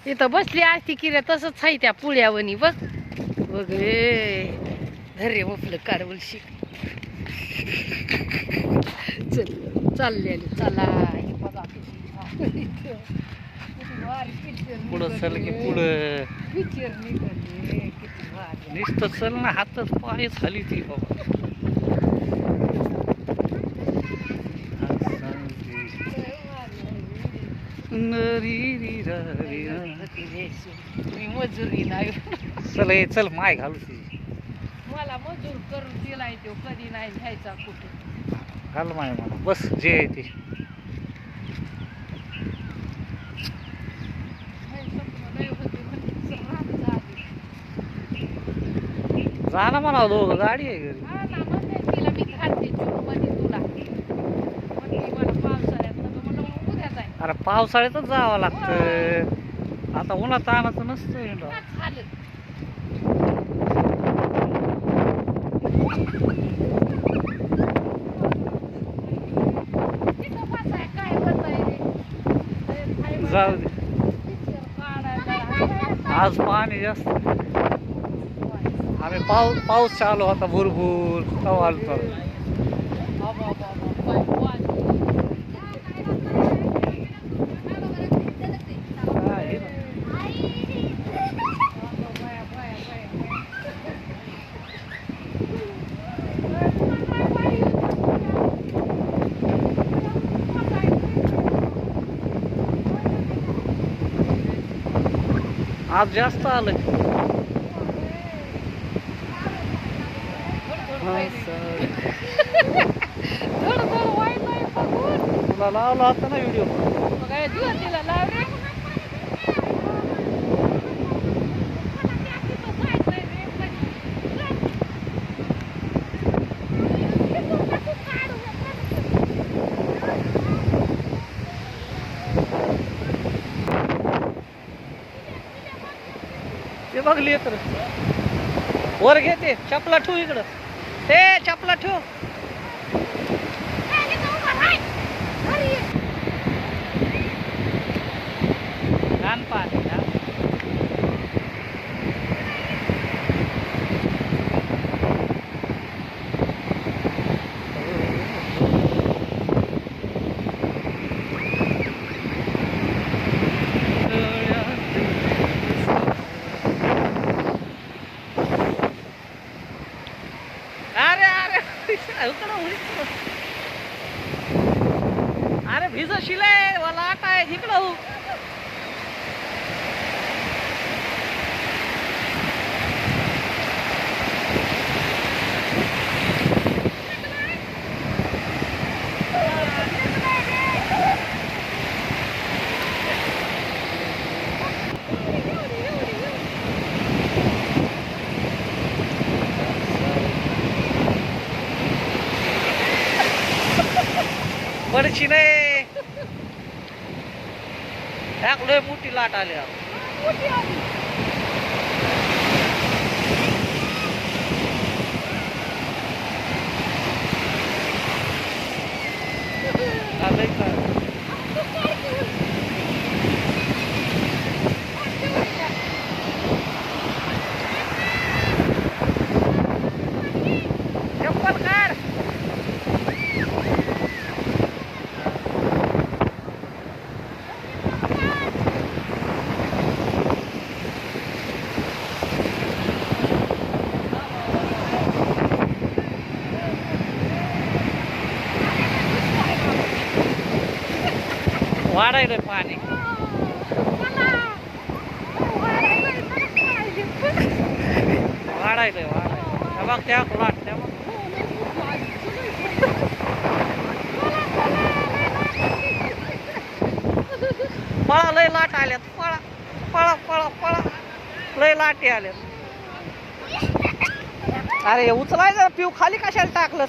इथं बसली असती की रे तसंच आहे त्या पुळ्यावणी बघ बघ धरे मफलं कारवलशी चल चाललेली चला हे बघा पुढं चल की पुढं पिक्चर निघाले किती भारी नुसतं चल ना हातच पायच खाली ती बाबा मी मजुरी नाही चल चल माय घालू ती मला मजूर करून दिलाय तो कधी नाही घ्यायचा कुठे घाल माय मला बस जे आहे ते जा ना म्हणा दोघं गाडी आहे घरी हा ना म्हणते तिला मी घालते जूनमध्ये तुला म्हणते मला पावसाळ्यात नको म्हणलं मग उद्याच आहे अरे पावसाळ्यातच जावं लागतं आता उन्हात आणायचं नसतं हिंडा. झालं तिथं बसाय काय करताय रे जाऊ दे पिक्चर काढायला आज पाणी जास्त आम्ही पाऊस चालू होता भुरभुर तवा आलतो आज जास्त आलं तुला लावला होता ना व्हिडिओ तिला लाव रे ते बघली तर वर घेते चपला ठेव इकडं ते चपला ठेव घाण पाणी ना अरे भिज शिलाय मला आटा आहे इकडं बडची नाही लय मोठी लाट आली वाढायलंय पाणी वाढायलंय बघ त्या वाटत्या पळा लय लाट आल्यात पळा पळा पळा पळा लय लाटी आल्यात अरे उचलायचं पिऊ खाली कशाला टाकलं